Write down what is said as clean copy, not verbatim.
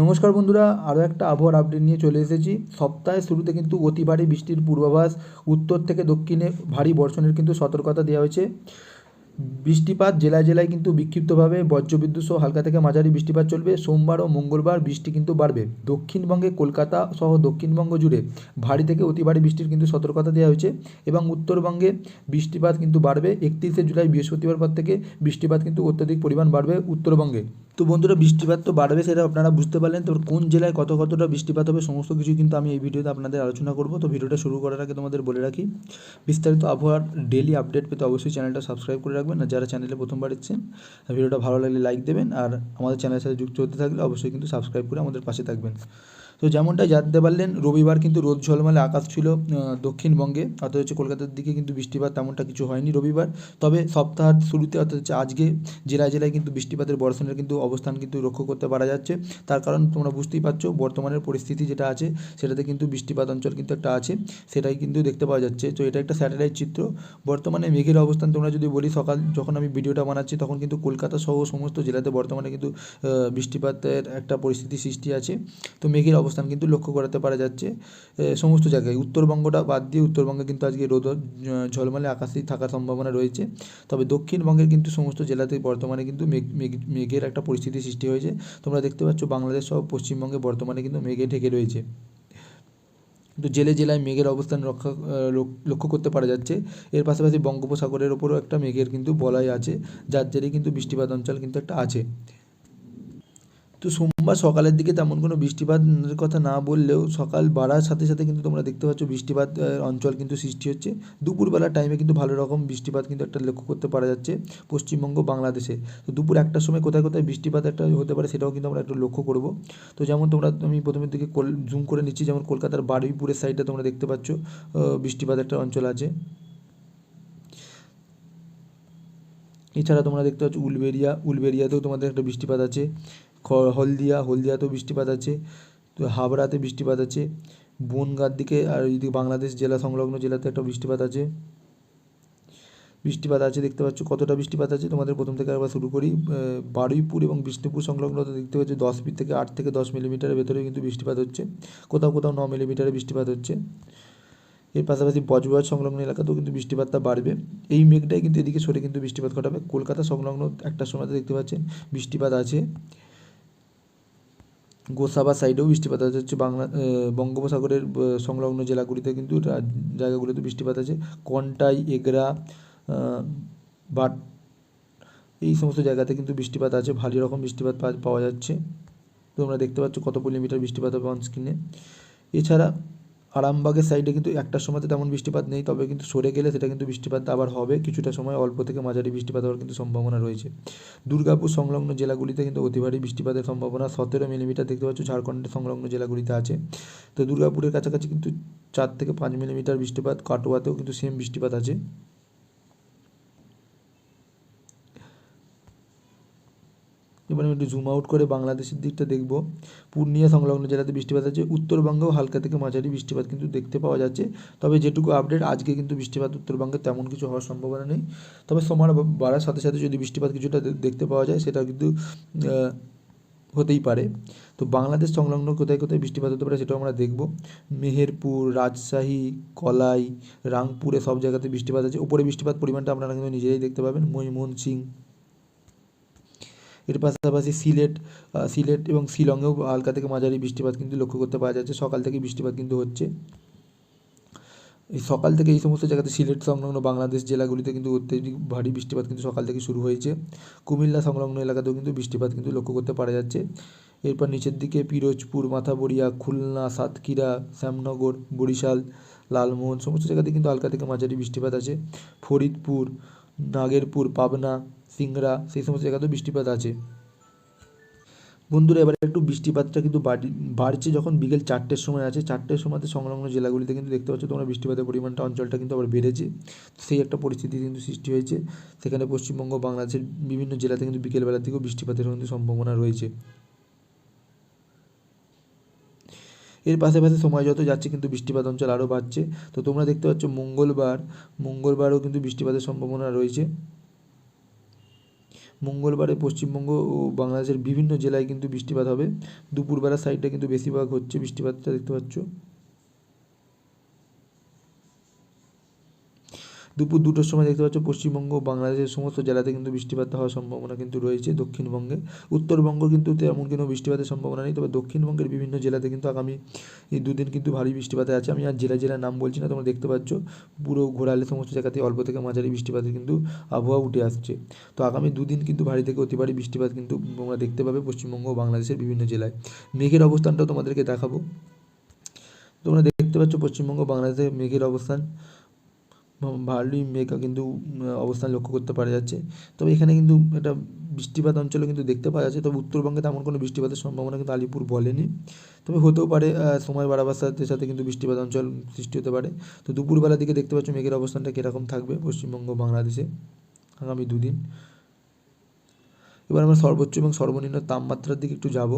নমস্কার বন্ধুরা, আরও একটা আবহাওয়ার আপডেট নিয়ে চলে এসেছি। সপ্তাহের শুরুতে কিন্তু অতি ভারী বৃষ্টির পূর্বাভাস, উত্তর থেকে দক্ষিণে ভারী বর্ষণের কিন্তু সতর্কতা দেওয়া হয়েছে। বৃষ্টিপাত জেলায় জেলায় কিন্তু বিক্ষিপ্তভাবে বজ্রবিদ্যুৎ সহ হালকা থেকে মাঝারি বৃষ্টিপাত চলবে। সোমবার ও মঙ্গলবার বৃষ্টি কিন্তু বাড়বে। দক্ষিণবঙ্গে কলকাতা সহ দক্ষিণবঙ্গ জুড়ে ভারী থেকে অতি ভারী বৃষ্টির কিন্তু সতর্কতা দেওয়া হয়েছে এবং উত্তরবঙ্গে বৃষ্টিপাত কিন্তু বাড়বে। 31শে জুলাই বৃহস্পতিবার পর থেকে বৃষ্টিপাত কিন্তু অত্যধিক পরিমাণ বাড়বে উত্তরবঙ্গে। তো বন্ধুরা, বৃষ্টিপাত তো বাড়বে, সেটা আপনারা বুঝতে পারলেন। তো কোন জেলায় কতটা বৃষ্টিপাত হবে সমস্ত কিছু কিন্তু আমি এই ভিডিওতে আপনাদের আলোচনা করব। তো ভিডিওটা শুরু করার আগে তোমাদের বলে রাখি, বিস্তারিত আবহাওয়ার ডেলি আপডেট পেতে অবশ্যই চ্যানেলটা সাবস্ক্রাইব করে রাখবেন। আর যারা চ্যানেলে প্রথমবার এসেছেন, ভিডিওটা ভালো লাগলে লাইক দেবেন, আর আমাদের চ্যানেলের সাথে যুক্ত হতে থাকলে অবশ্যই কিন্তু সাবস্ক্রাইব করে আমাদের পাশে থাকবেন। তো যেমনটা জানতে পারলেন, রবিবার কিন্তু রোদ ঝলমলে আকাশ ছিল দক্ষিণবঙ্গে, অর্থাৎ হচ্ছে কলকাতার দিকে কিন্তু বৃষ্টিপাত তেমনটা কিছু হয়নি রবিবার। তবে সপ্তাহের শুরুতে অর্থাৎ হচ্ছে আজকে জেলায় জেলায় কিন্তু বৃষ্টিপাতের বর্ষণের কিন্তু অবস্থান কিন্তু লক্ষ্য করতে পারা যাচ্ছে। তার কারণ তোমরা বুঝতেই পারছো, বর্তমানের পরিস্থিতি যেটা আছে সেটাতে কিন্তু বৃষ্টিপাত অঞ্চল কিন্তু একটা আছে, সেটাই কিন্তু দেখতে পাওয়া যাচ্ছে। তো এটা একটা স্যাটেলাইট চিত্র। বর্তমানে মেঘের অবস্থান তোমরা যদি বলি, সকাল যখন আমি ভিডিওটা বানাচ্ছি তখন কিন্তু কলকাতা সহ সমস্ত জেলাতে বর্তমানে কিন্তু বৃষ্টিপাতের একটা পরিস্থিতি সৃষ্টি আছে। তো মেঘের অবস্থান কিন্তু লক্ষ্য করাতে পারা যাচ্ছে সমস্ত জায়গায়। উত্তরবঙ্গটা বাদ দিয়ে উত্তরবঙ্গে কিন্তু আজকে রোদ ঝলমলে আকাশেই থাকার সম্ভাবনা রয়েছে। তবে দক্ষিণবঙ্গের কিন্তু সমস্ত জেলাতেই বর্তমানে কিন্তু মেঘের একটা পরিস্থিতি সৃষ্টি হয়েছে। তোমরা দেখতে পাচ্ছ বাংলাদেশ সহ পশ্চিমবঙ্গে বর্তমানে কিন্তু মেঘে ঢেকে রয়েছে। তো জেলায় মেঘের অবস্থান লক্ষ্য করতে পারা যাচ্ছে। এর পাশাপাশি বঙ্গোপসাগরের ওপরও একটা মেঘের কিন্তু বলয় আছে, যার জেরে কিন্তু বৃষ্টিপাত অঞ্চল কিন্তু একটা আছে। তো সোমবার সকালের দিকে তেমন কোনো বৃষ্টিপাতের কথা না বললেও সকাল বাড়ার সাথে সাথে কিন্তু তোমরা দেখতে পাচ্ছ বৃষ্টিপাত অঞ্চল কিন্তু সৃষ্টি হচ্ছে। দুপুরবেলার টাইমে কিন্তু ভালো রকম বৃষ্টিপাত কিন্তু একটা লক্ষ্য করতে পারা যাচ্ছে পশ্চিমবঙ্গ বাংলাদেশে। তো দুপুর একটার সময় কোথায় কোথায় বৃষ্টিপাত একটা হতে পারে সেটাও কিন্তু আমরা একটু লক্ষ্য করব। তো যেমন আমি প্রথমের দিকে জুম করে নিচ্ছি, যেমন কলকাতার বারুইপুরের সাইডে তোমরা দেখতে পাচ্ছ বৃষ্টিপাত একটা অঞ্চল আছে। এছাড়া তোমরা দেখতে পাচ্ছ উলবেরিয়াতেও তোমাদের একটা বৃষ্টিপাত আছে। হলদিয়াতেও বৃষ্টিপাত আছে। তো হাবড়াতে বৃষ্টিপাত আছে। বনগাঁর দিকে আর যদি বাংলাদেশ জেলা সংলগ্ন জেলাতে একটা বৃষ্টিপাত আছে দেখতে পাচ্ছ। কতটা বৃষ্টিপাত আছে তোমাদের প্রথম থেকে আবার শুরু করি। বারুইপুর এবং বিষ্ণুপুর সংলগ্ন দেখতে পাচ্ছ 8 থেকে 10 মিলিমিটারের ভেতরে কিন্তু বৃষ্টিপাত হচ্ছে। কোথাও কোথাও 9 মিলিমিটারের বৃষ্টিপাত হচ্ছে। এর পাশাপাশি বজবজ সংলগ্ন এলাকাতেও কিন্তু বৃষ্টিপাতটা বাড়বে। এই মেঘটাই কিন্তু এদিকে সরে কিন্তু বৃষ্টিপাত ঘটাবে। কলকাতা সংলগ্ন একটা সময়তে দেখতে পাচ্ছেন বৃষ্টিপাত আছে। গোসাবা সাইডেও বৃষ্টিপাত আছে, হচ্ছে বঙ্গোপসাগরের সংলগ্ন জেলাগুলিতে কিন্তু জায়গাগুলিতে বৃষ্টিপাত আছে। কন্টাই, এগরা, বাট এই সমস্ত জায়গাতে কিন্তু বৃষ্টিপাত আছে, ভারী রকম বৃষ্টিপাত পাওয়া যাচ্ছে। তোমরা দেখতে পাচ্ছ কত মিলিমিটার বৃষ্টিপাত হবে অন স্ক্রিনে। এছাড়া আরামবাগের সাইডে কিন্তু একটার সময়তে তেমন বৃষ্টিপাত নেই, তবে কিন্তু সরে গেলে সেটা কিন্তু বৃষ্টিপাত আবার হবে কিছুটা সময়, অল্প থেকে মাঝারি বৃষ্টিপাত হওয়ার কিন্তু সম্ভাবনা রয়েছে। দুর্গাপুর সংলগ্ন জেলাগুলিতে কিন্তু অতি ভারী বৃষ্টিপাতের সম্ভাবনা 17 মিলিমিটার দেখতে পাচ্ছ ঝাড়খণ্ডের সংলগ্ন জেলাগুলিতে আছে। তো দুর্গাপুরের কাছাকাছি কিন্তু 4 থেকে 5 মিলিমিটার বৃষ্টিপাত, কাটোয়াতেও কিন্তু সেম বৃষ্টিপাত আছে। এবার আমি একটু জুম আউট করে বাংলাদেশের দিকটা দেখব। পূর্ণিয়া সংলগ্ন জেলাতে বৃষ্টিপাত আছে। উত্তরবঙ্গেও হালকা থেকে মাঝারি বৃষ্টিপাত কিন্তু দেখতে পাওয়া যাচ্ছে। তবে যেটুকু আপডেট, আজকে কিন্তু বৃষ্টিপাত উত্তরবঙ্গে তেমন কিছু হওয়ার সম্ভাবনা নেই। তবে সময় বাড়ার সাথে সাথে যদি বৃষ্টিপাত কিছুটা দেখতে পাওয়া যায় সেটা কিন্তু হতেই পারে। তো বাংলাদেশ সংলগ্ন কোথায় কোথায় বৃষ্টিপাত হতে পারে সেটাও আমরা দেখব। মেহেরপুর, রাজশাহী, কলাই, রাংপুরে সব জায়গাতে বৃষ্টিপাত আছে। উপরে বৃষ্টিপাত পরিমাণটা আপনারা কিন্তু নিজেরাই দেখতে পাবেন। ময়মনসিংহ, এর পাশাপাশি সিলেট এবং শিলংয়েও হালকা থেকে মাঝারি বৃষ্টিপাত কিন্তু লক্ষ্য করতে পাওয়া যাচ্ছে। সকাল থেকে বৃষ্টিপাত কিন্তু হচ্ছে। এই সকাল থেকে এই সমস্ত জায়গাতে সিলেট সংলগ্ন বাংলাদেশ জেলাগুলিতে কিন্তু অত্যধিক ভারী বৃষ্টিপাত কিন্তু সকাল থেকে শুরু হয়েছে। কুমিল্লা সংলগ্ন এলাকাতেও কিন্তু বৃষ্টিপাত কিন্তু লক্ষ্য করতে পারা যাচ্ছে। এরপর নিচের দিকে পিরোজপুর, মাথাবড়িয়া, খুলনা, সাতক্ষীরা, শ্যামনগর, বরিশাল, লালমোহন সমস্ত জায়গাতে কিন্তু হালকা থেকে মাঝারি বৃষ্টিপাত আছে। ফরিদপুর, নাগেরপুর, পাবনা, সিংড়া সেই সমস্ত জায়গাতেও বৃষ্টিপাত আছে। বন্ধুরা, এবারে একটু বৃষ্টিপাতটা কিন্তু বাড়ছে যখন বিকেল 4টের সময় আছে। 4টের সময়তে সংলগ্ন জেলাগুলিতে কিন্তু দেখতে পাচ্ছ তোমরা বৃষ্টিপাতের পরিমাণটা অঞ্চলটা কিন্তু আবার বেড়েছে। সেই একটা পরিস্থিতি কিন্তু সৃষ্টি হয়েছে। সেখানে পশ্চিমবঙ্গ বাংলাদেশের বিভিন্ন জেলাতে কিন্তু বিকেলবেলার দিকেও বৃষ্টিপাতের কিন্তু সম্ভাবনা রয়েছে। এর পাশাপাশি সময় যত যাচ্ছে কিন্তু বৃষ্টিপাত অঞ্চল আরও বাড়ছে। তো তোমরা দেখতে পাচ্ছ মঙ্গলবারও কিন্তু বৃষ্টিপাতের সম্ভাবনা রয়েছে। মঙ্গলবারে পশ্চিমবঙ্গ ও বাংলাদেশের বিভিন্ন জেলায় কিন্তু বৃষ্টিপাত হবে। দুপুরবেলার সাইডটা কিন্তু বেশিরভাগ হচ্ছে বৃষ্টিপাতটা, দেখতে পাচ্ছ। দুপুর 2টোর সময় দেখতে পাচ্ছ পশ্চিমবঙ্গ ও বাংলাদেশের সমস্ত জেলাতে কিন্তু বৃষ্টিপাত হওয়ার সম্ভাবনা কিন্তু রয়েছে। দক্ষিণবঙ্গে, উত্তরবঙ্গ কিন্তু তেমন কোনো বৃষ্টিপাতের সম্ভাবনা নেই, তবে দক্ষিণবঙ্গের বিভিন্ন জেলাতে কিন্তু আগামী এই 2 দিন কিন্তু ভারী বৃষ্টিপাতে আছে। আমি আর জেলার নাম বলছি না, তোমরা দেখতে পাচ্ছ পুরো ঘোরালে সমস্ত জায়গাতে অল্প থেকে মাঝারি বৃষ্টিপাতের কিন্তু আবহাওয়া উঠে আসছে। তো আগামী 2 দিন কিন্তু ভারী থেকে অতি ভারী বৃষ্টিপাত কিন্তু তোমরা দেখতে পাবে পশ্চিমবঙ্গ ও বাংলাদেশের বিভিন্ন জেলায়। মেঘের অবস্থানটাও তোমাদেরকে দেখাবো। তোমরা দেখতে পাচ্ছ পশ্চিমবঙ্গ বাংলাদেশের মেঘের অবস্থান, ভালোই মেঘ কিন্তু অবস্থান লক্ষ্য করতে পারা যাচ্ছে। তবে এখানে কিন্তু একটা বৃষ্টিপাত অঞ্চলও কিন্তু দেখতে পাওয়া যাচ্ছে, তবে উত্তরবঙ্গে তেমন কোনো বৃষ্টিপাতের সম্ভাবনা কিন্তু আলিপুর বলেনি। তবে হতেও পারে, সময় বাড়াবার সাথে সাথে কিন্তু বৃষ্টিপাত অঞ্চল সৃষ্টি হতে পারে। তো দুপুরবেলার দিকে দেখতে পাচ্ছ মেঘের অবস্থানটা কীরকম থাকবে পশ্চিমবঙ্গ বাংলাদেশে আগামী 2 দিন। এবার আমরা সর্বোচ্চ এবং সর্বনিম্ন তাপমাত্রার দিকে একটু যাব।